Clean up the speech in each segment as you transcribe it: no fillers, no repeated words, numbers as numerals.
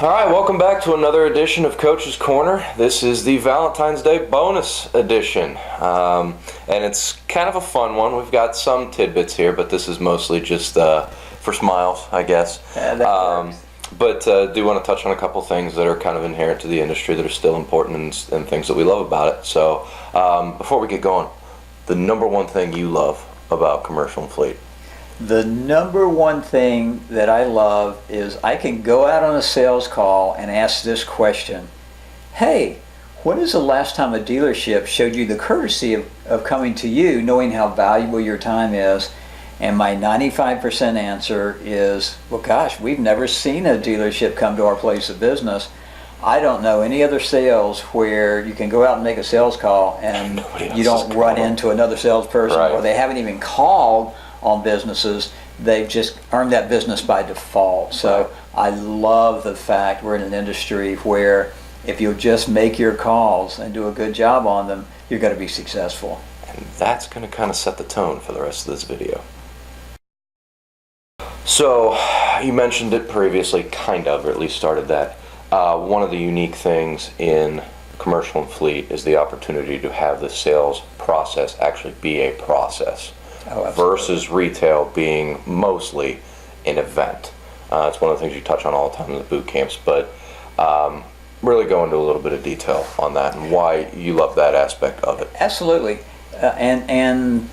All right, welcome back to another edition of Coach's Corner. This is the Valentine's Day bonus edition, and it's kind of a fun one. We've got some tidbits here, but this is mostly just for smiles, I guess. But do want to touch on a couple things that are kind of inherent to the industry that are still important and things that we love about it. So before we get going, the number one thing you love about commercial and fleet? The number one thing that I love is I can go out on a sales call and ask this question. Hey, when is the last time a dealership showed you the courtesy of coming to you, knowing how valuable your time is? And my 95% answer is, well, gosh, we've never seen a dealership come to our place of business. I don't know any other sales where you can go out and make a sales call and you don't run into another salesperson, right, or they haven't even called on businesses. They've just earned that business by default. So I love the fact we're in an industry where if you'll just make your calls and do a good job on them, you're going to be successful. And that's going to kind of set the tone for the rest of this video. So you mentioned it previously, kind of, or at least started that. One of the unique things in commercial and fleet is the opportunity to have the sales process actually be a process. Versus retail being mostly an event. It's one of the things you touch on all the time in the boot camps, but really go into a little bit of detail on that and why you love that aspect of it. Absolutely. And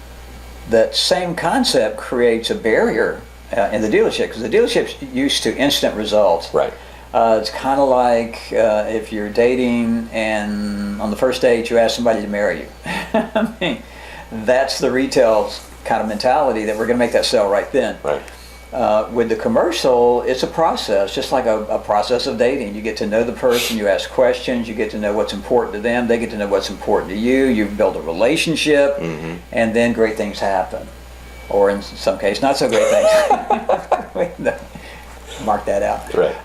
that same concept creates a barrier in the dealership, because the dealership's used to instant results. Right. It's kind of like if you're dating and on the first date you ask somebody to marry you. I mean, that's the retail kind of mentality, that we're going to make that sale right then. Right. With the commercial, it's a process, just like a process of dating. You get to know the person, you ask questions, you get to know what's important to them, they get to know what's important to you, you build a relationship, and then great things happen. Or in some cases, not so great things. Mark that out. Right.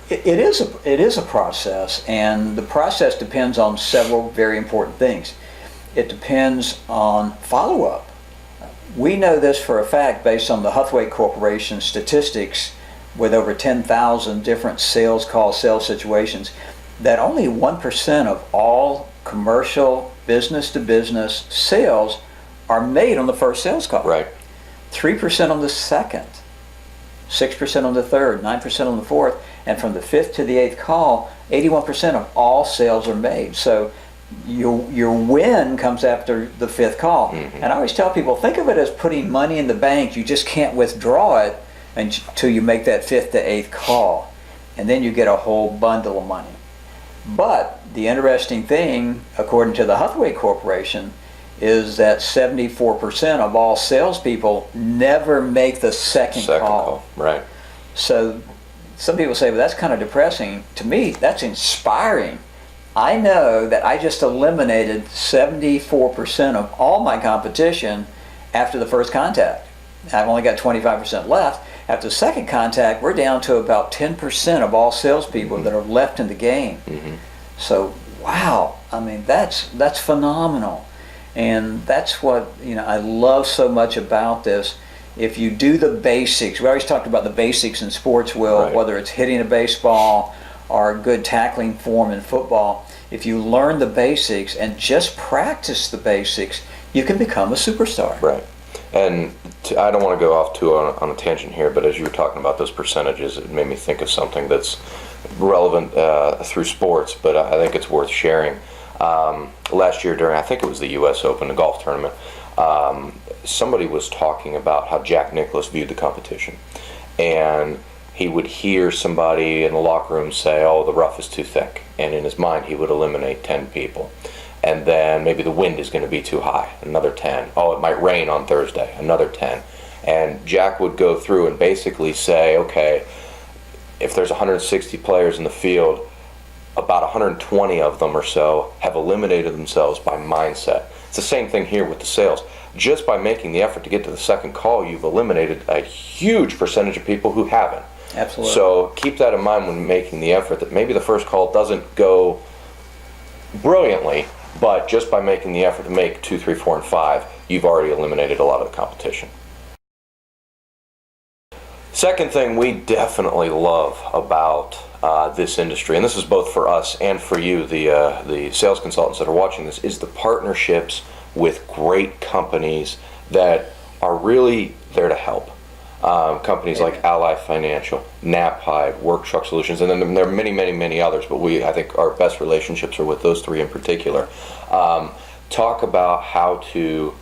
It is a process, and the process depends on several very important things. It depends on follow-up. We know this for a fact based on the Huthwaite Corporation statistics, with over 10,000 different sales calls, sales situations, that only 1% of all commercial business-to-business sales are made on the first sales call. Right. 3% on the second, 6% on the third, 9% on the fourth, and from the fifth to the eighth call, 81% of all sales are made. So your win comes after the fifth call. And I always tell people, think of it as putting money in the bank. You just can't withdraw it until you make that fifth to eighth call, and then you get a whole bundle of money. But the interesting thing, according to the Huthwaite Corporation, is that 74% of all salespeople never make the second call. Right. So some people say, well, that's kind of depressing. To me, that's inspiring. I know that I just eliminated 74% of all my competition after the first contact. I've only got 25% left. After the second contact, we're down to about 10% of all salespeople that are left in the game. So, wow, I mean, that's phenomenal. And that's what I love so much about this. If you do the basics, we always talked about the basics in sports, Will, right, whether it's hitting a baseball or a good tackling form in football. If you learn the basics and just practice the basics, you can become a superstar. Right. And I don't want to go off too on a tangent here, but as you were talking about those percentages, it made me think of something that's relevant through sports, but I think it's worth sharing. Last year during, I think it was the U.S. Open, the golf tournament, somebody was talking about how Jack Nicklaus viewed the competition. And he would hear somebody in the locker room say, oh, the rough is too thick. And in his mind, he would eliminate 10 people. And then maybe the wind is going to be too high, another 10. Oh, it might rain on Thursday, another 10. And Jack would go through and basically say, okay, if there's 160 players in the field, about 120 of them or so have eliminated themselves by mindset. It's the same thing here with the sales. Just by making the effort to get to the second call, you've eliminated a huge percentage of people who haven't. Absolutely. So keep that in mind when making the effort, that maybe the first call doesn't go brilliantly, but just by making the effort to make 2, 3, 4, and 5, you've already eliminated a lot of the competition. Second thing we definitely love about this industry, and this is both for us and for you, the sales consultants that are watching this, is the partnerships with great companies that are really there to help. Companies like Ally Financial, Knapheide, Work Truck Solutions, and then there are many, many, many others, but I think our best relationships are with those three in particular. Talk about how to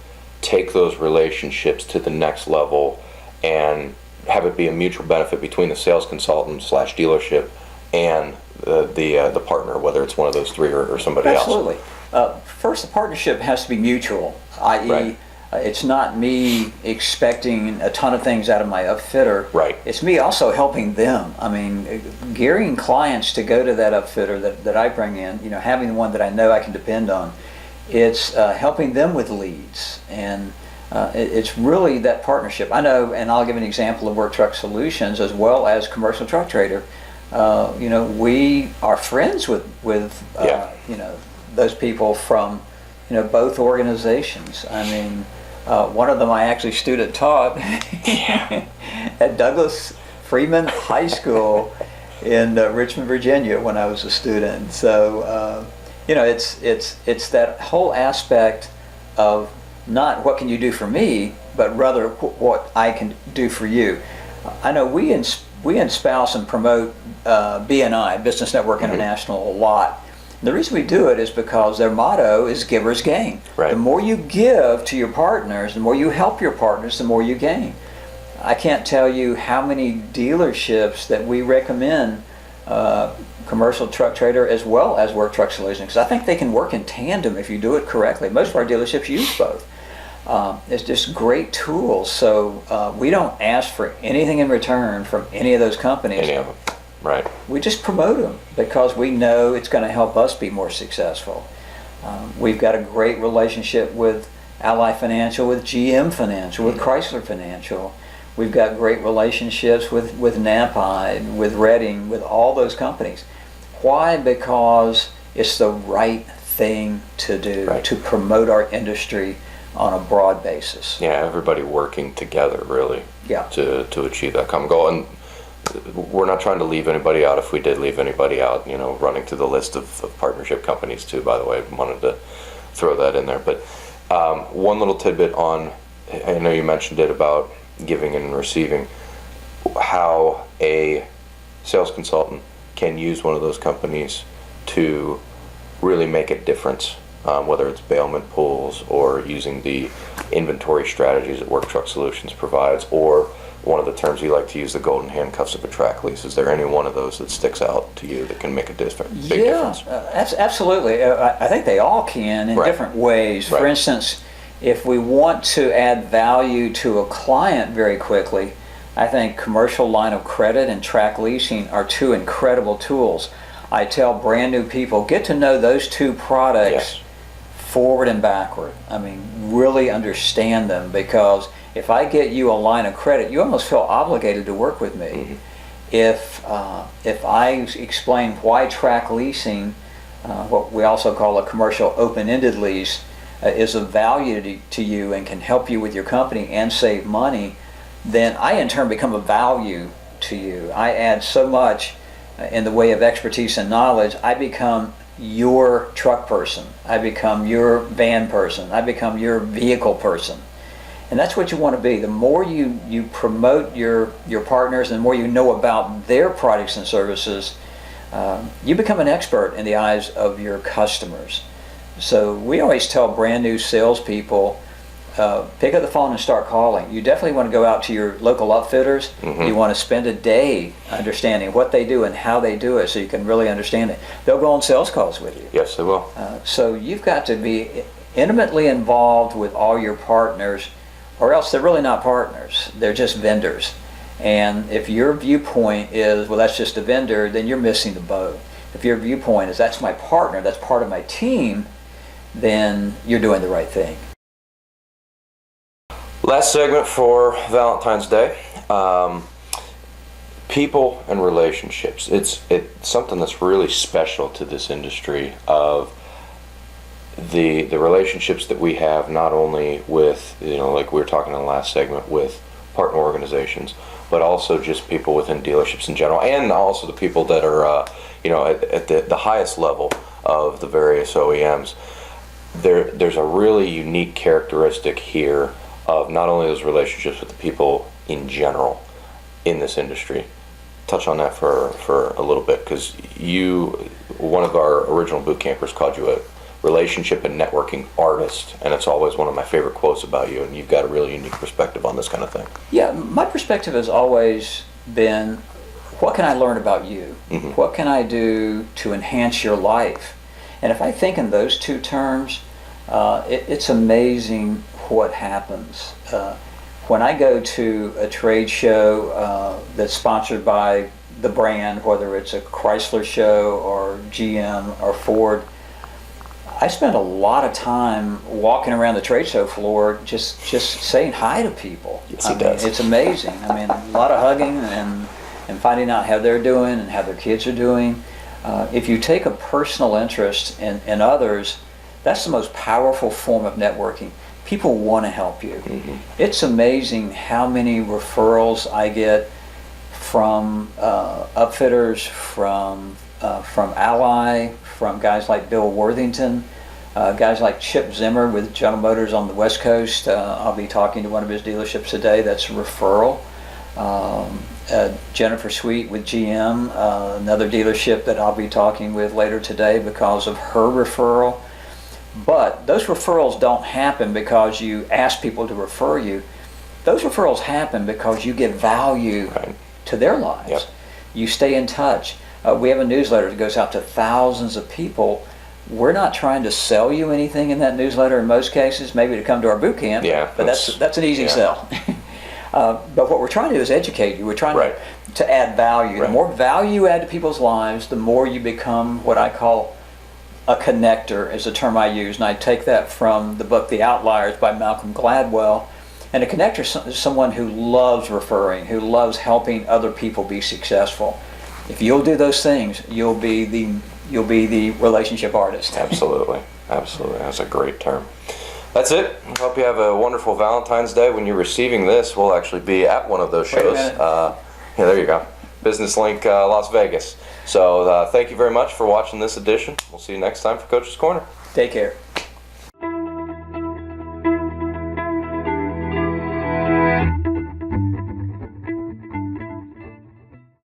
take those relationships to the next level and have it be a mutual benefit between the sales consultant / dealership and the partner, whether it's one of those three or somebody Absolutely. First, the partnership has to be mutual, i.e., Right. It's not me expecting a ton of things out of my upfitter. Right. It's me also helping them. I mean, gearing clients to go to that upfitter that I bring in, having one that I know I can depend on. It's helping them with leads, and it's really that partnership. I know, and I'll give an example of Work Truck Solutions as well as Commercial Truck Trader. We are friends with those people from both organizations. I mean, one of them I actually student taught at Douglas Freeman High School in Richmond, Virginia, when I was a student. So it's that whole aspect of not what can you do for me, but rather what I can do for you. I know we espouse and promote BNI, Business Network International, a lot. The reason we do it is because their motto is givers gain. Right. The more you give to your partners, the more you help your partners, the more you gain. I can't tell you how many dealerships that we recommend Commercial Truck Trader as well as Work Truck Solutions, because I think they can work in tandem if you do it correctly. Most of our dealerships use both. It's just great tools. So we don't ask for anything in return from any of those companies. Any of them. Right. We just promote them because we know it's going to help us be more successful. We've got a great relationship with Ally Financial, with GM Financial, with Chrysler Financial. We've got great relationships with Knapheide, with Redding, with all those companies. Why? Because it's the right thing to do, Right. to promote our industry on a broad basis. Yeah, everybody working together really to achieve that common goal. And we're not trying to leave anybody out. If we did leave anybody out, running through the list of partnership companies too, by the way, I wanted to throw that in there. But one little tidbit on, I know you mentioned it about giving and receiving, how a sales consultant can use one of those companies to really make a difference, whether it's bailment pools or using the inventory strategies that Work Truck Solutions provides, or one of the terms you like to use, the golden handcuffs of a track lease. Is there any one of those that sticks out to you that can make a big difference? Absolutely. I think they all can in different ways. Right. For instance, if we want to add value to a client very quickly, I think commercial line of credit and track leasing are two incredible tools. I tell brand new people, get to know those two products forward and backward. I mean, really understand them, because if I get you a line of credit, you almost feel obligated to work with me. If I explain why track leasing, what we also call a commercial open-ended lease, is of value to you and can help you with your company and save money, then I in turn become a value to you. I add so much in the way of expertise and knowledge. I become your truck person. I become your van person. I become your vehicle person. And that's what you want to be. The more you promote your partners and the more you know about their products and services, you become an expert in the eyes of your customers. So we always tell brand new salespeople, pick up the phone and start calling. You definitely want to go out to your local upfitters. You want to spend a day understanding what they do and how they do it so you can really understand it. They'll go on sales calls with you. Yes, they will. So you've got to be intimately involved with all your partners, or else they're really not partners. They're just vendors. And if your viewpoint is, well, that's just a vendor, then you're missing the boat. If your viewpoint is, that's my partner, that's part of my team, then you're doing the right thing. Last segment for Valentine's Day. People and relationships. It's something that's really special to this industry, of the relationships that we have, not only with, like we were talking in the last segment, with partner organizations, but also just people within dealerships in general, and also the people that are, at the highest level of the various OEMs. There's a really unique characteristic here of not only those relationships with the people in general in this industry. Touch on that for a little bit, because one of our original boot campers called you a relationship and networking artist, and it's always one of my favorite quotes about you, and you've got a really unique perspective on this kind of thing. Yeah, my perspective has always been, what can I learn about you? Mm-hmm. What can I do to enhance your life? And if I think in those two terms, it's amazing what happens. When I go to a trade show that's sponsored by the brand, whether it's a Chrysler show or GM or Ford, I spend a lot of time walking around the trade show floor just saying hi to people. Yes, he does. It's amazing. I mean, a lot of hugging and finding out how they're doing and how their kids are doing. If you take a personal interest in others, that's the most powerful form of networking. People want to help you. Mm-hmm. It's amazing how many referrals I get from upfitters, from Ally, from guys like Bill Worthington, guys like Chip Zimmer with General Motors on the West Coast. I'll be talking to one of his dealerships today. That's a referral. Jennifer Sweet with GM, another dealership that I'll be talking with later today because of her referral. But those referrals don't happen because you ask people to refer you. Those referrals happen because you give value to their lives. Yep. You stay in touch. We have a newsletter that goes out to thousands of people. We're not trying to sell you anything in that newsletter in most cases, maybe to come to our boot camp, but that's an easy sell. But what we're trying to do is educate you. We're trying to add value. The more value you add to people's lives, the more you become what I call a connector, is a term I use, and I take that from the book The Outliers by Malcolm Gladwell. And a connector is someone who loves referring, who loves helping other people be successful. If you'll do those things, you'll be the relationship artist. Absolutely. That's a great term. That's it. I hope you have a wonderful Valentine's Day. When you're receiving this, we'll actually be at one of those shows. Wait a minute. There you go. Business Link, Las Vegas. So thank you very much for watching this edition. We'll see you next time for Coach's Corner. Take care.